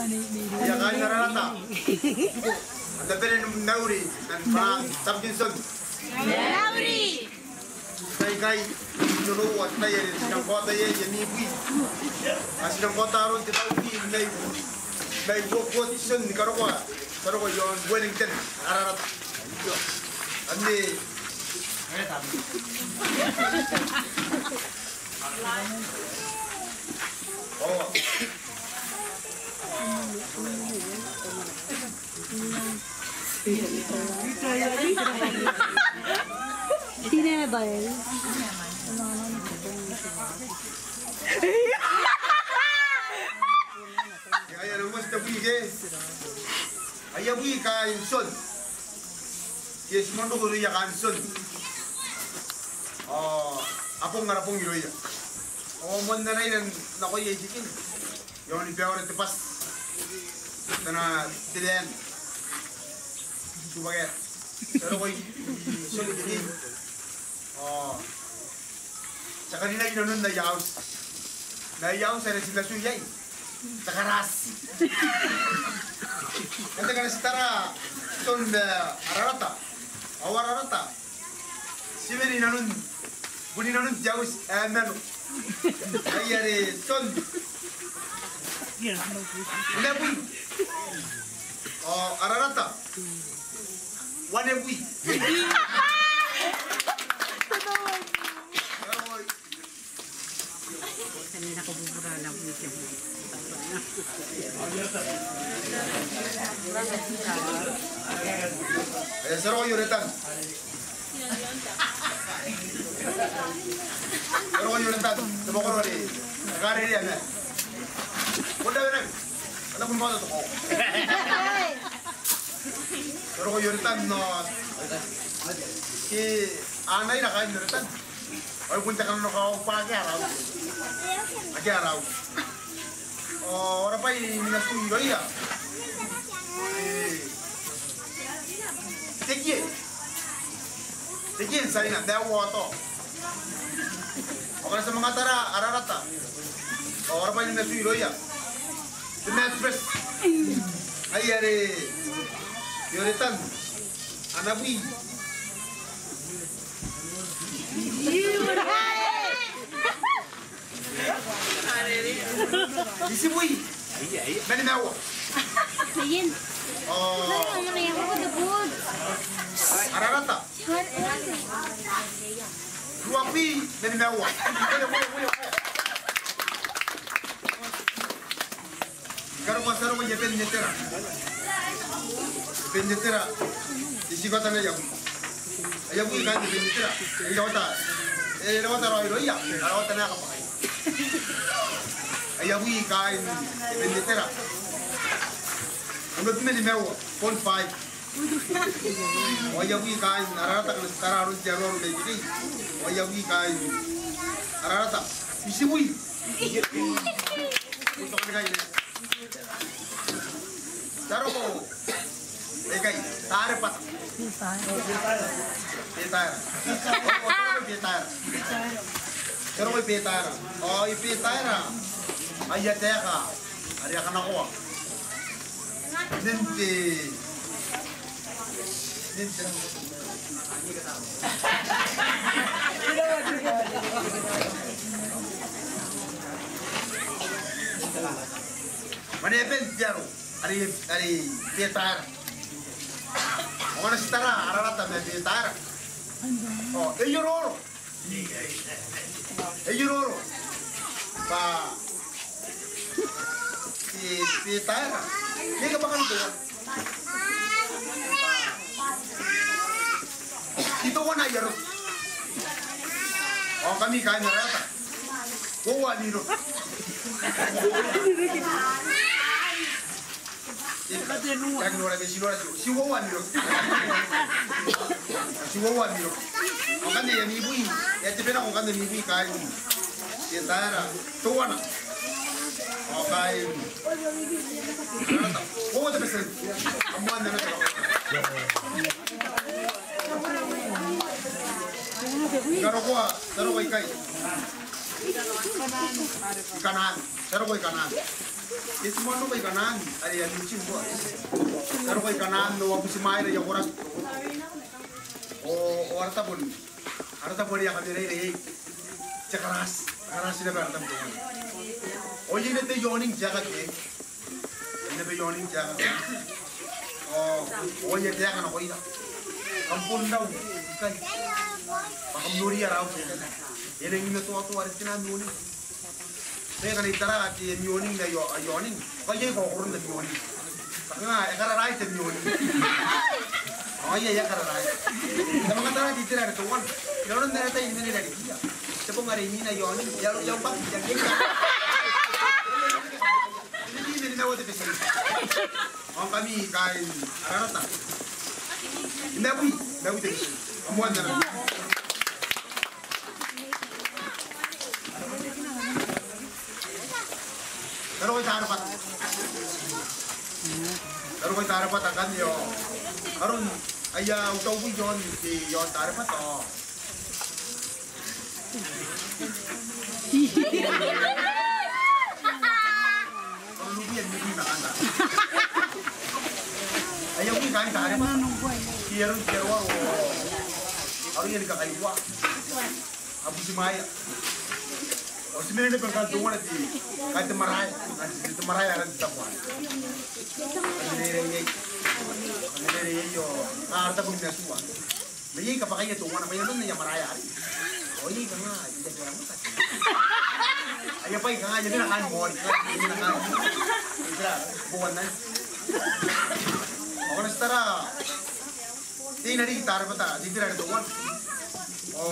Ya kan narata. Anda peren nauri dan parang Samkinson. Nauri. Kai dulu waktu ya sidang kota ya jadi bui. Sidang kota harus kita bui dari buat ison di Karawang. Karawang yang Wellington ararat. Andi. Oh. Tidak bayar. Kaya naman sa tabi ke. Ayah bui kain son. Yes, mando ko riya kan son. Apong ngarapong iroya. Mon na rin na ko yejikin. Yung ipiyaw rin tipas. Ito na tilihan. Subagat. Pero ko solid din. Sa kanina ginanon na yaos. Na yaos sa resilasyon yay. Takaras. Kata kana sitara ton ararata. Awararata. Sibeni nanun buni nanun yaos nanu. Ayare ton. Nebui. Ararata. Wanebui. Kanina ko bubura na buwis. Sero yuretan. Sero yuretan. Coba kau ni. Kari dia ni. Udah benar. Ada pun bawa tu kau. Sero yuretan no. Ki anai nak kain yuretan. Ay punta ka na kau pakai arau. Pakai arau. Orang pa minasui lo ya. Tekin sa ina daw to. Oka sa mga tara ararata. Orang pa minasui lo ya. Express. Ay are yoretan. Anabui. Isi bui. Mana nawa? Ayan. Ano na yan? Ako debut. Ararata. Ruapi mana nawa? Karo masaro mo yepen nyetera. Yepen nyetera. Isi kota na yabu. Ayabu kan yepen nyetera. Ilawata. Ilawata ro ya. Ilawata na ka pa. Ayabu kain bendetera. Untuk ni mewa, pon 5. Ayabu kain arata kan sekarang harus jarum lagi. Ayabu kain arata. Isi bui. Untuk ni kain. Jaro ko. Kain. Tare pat. Petar. Petar. Pero may petara. Ipetara. Ayataya ka. Ari ka na ko. Nente. Mana event jaro. Ari petara. Orang setara arata petara. Eyororo. Eyororo. Pa Pitara. Ini kebangan tu. Itu mana ya? Kami kain rata. Bawa ni ro. Yang luar biasa luar tu. Si bawa ni ro. Si bawa ni ro. Kami yang ibu ini. Ya tapi nak kami ibu kain. Pitara. Tu mana? Kain. Bawa tu besar. Amuan ni ro. Karo ko ikai. Kanan. Karo ko ikanan. Esse mano vai kanan, ali a luchin ko. Karo vai kanan no abu si Mayra ya oras. O arta boli ya kadire re. Cakaras, karas sila ba arta mo. O yun ito yoning jaga ke. Ina ba yoning jaga. O yun jaga na ko ina. Kampun daw kay. Pakamnuri araw siya. Yan ang inuto aris tinanuni. Saya kan itara at yoning na yoning. Kaya ko kurun na yoning. Nga ekararay sa yoning. Ya ekararay. Sa mga tara dito na tuwan. Yonon na tayo hindi nila diya. Sa pong arimi na yoning, yaw pa yang hindi nila wala kasi. Ang kami kain ararata. Nawi din. Amuan na lang. Pero ko'y tarapat akan yo. Karon ay utaw ko yon si yon tarapat o. Karon lubian hindi na anda. Ayaw ko kain tarapat. Kieron o. Karon yan kakaiwa. Abu si Maya. O sebenarnya pengkantungan nanti kahit maray akan ditapuan. Kanilere yo, arta pun nasuan. May kapakaya tungan na may naman na maray ari. O yi ka nga, hindi ka lang mata. Ay pa ka nga yun na kan mo, hindi na kan. Ira, buwan na. O nastara. Tinari tar pata, dito ra tungan. O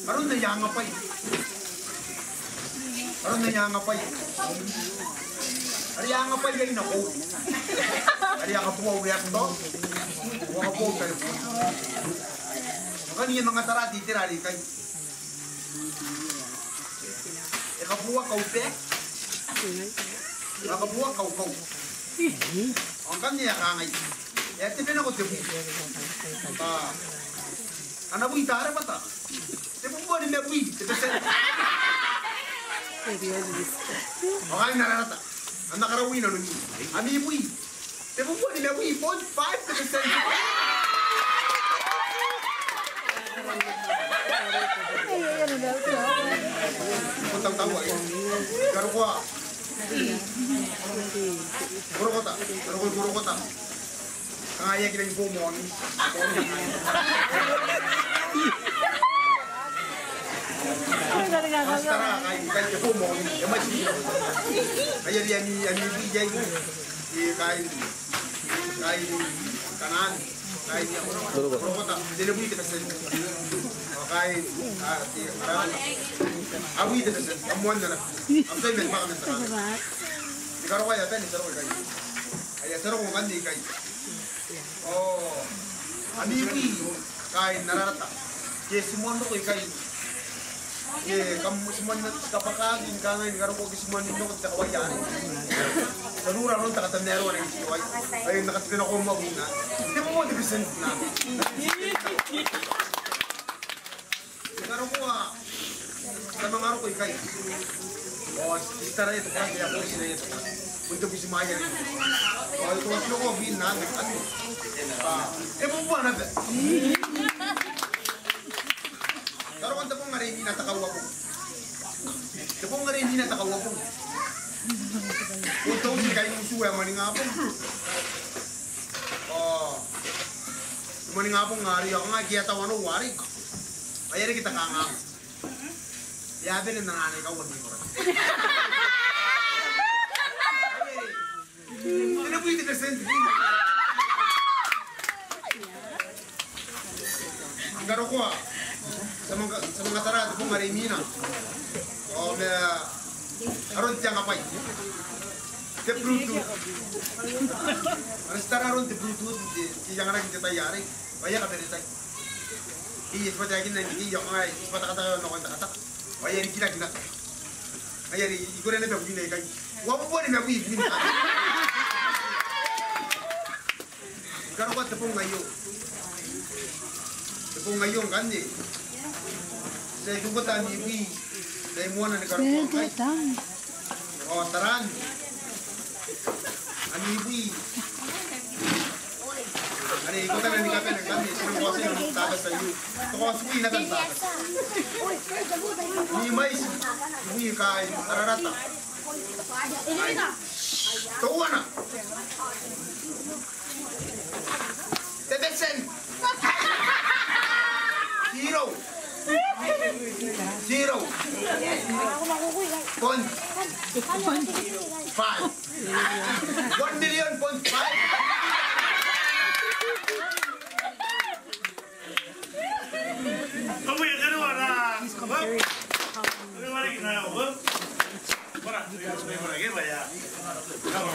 karon na yang apay. Karon na yang apay. Ari yang apay gay nako. Ari ang apuwa uyak to. Wa po telefon. Kani mga tara titirari kay. Ikapuwa kaupe. Ikapuwa kau. Ang kanya kangay. Ete na ko tibu. Ana bui tare mata. Te bumbo ni me bui, te pese. Okay na rata. Ana karawi na nun. Ami bui. Te bumbo ni me bui 0.5%. Puntang tawa eh. Karo ko. Guru kota. Kaya kita yung bumon. Astara kaya bumon. Yung masih. Kaya yan ni BJ. Kain kanan. Kain niya. Guru kota. Dilibuy kita sa. Kain. Awi kita sa. Amuan na lang. Amsay men baka sa. Di karo kaya tan sa ro kay. Ay sa ro ko kan di kay. Oh, amiwi kay nararata. Ke simondo ko kay. Ke kamu simon kapakagin ka ngayon karo ko simon ninyo ko sa kawayan. Sarura ron ta katanero na isiway. Ay nakatino ko maguna. Di mo di present na. Karo ko sa mga ro ko kay. Oh, istara ito kasi ako sila ito. Untuk bisa maya rin. Kalau itu waslo ko bin na ano. Buwan na ba? Karo kan tapong ngari hindi natakawa ko. Tapong ngari hindi natakawa ko. Untaw si kayo suwe mani nga po. Mani nga po ngari ako nga kiyata wano wari. Ayari kita kangang. Yabe na nananay ka wani ko. Ano po yung tinasend? Ang garo ko sa mga tara, ito pong marimina. O, aron siya kapay. Te Bluetooth. Ano sa tara aron te Bluetooth, siya nga naging tatayari. Kaya ka peritay. Iyis pa tayo na hindi yung nga, iyis pa tayo na kanta. Kaya rin gila. Kaya rin, iko rin na ba hindi na ikay. Wapa po rin na wib, hindi na. Karo ka tepung ngayon kan ni. Saya jumpa tadi ni, saya muana ni karo ko. Oh, taran. Anibui. Ani, ikaw tayo nangikapin ng kami. Sinang ko kasi nang tagas sa iyo. Ito ko kasi na kan tagas. Ni mais. Ni kain. Tararata. Ay. Tuwa na. Teteksen. Zero. Zero. Point. 5. 1 million point 5. Kamu yang kedua lah. Ini mari kita. Para, sebagai mereka ya. Kamu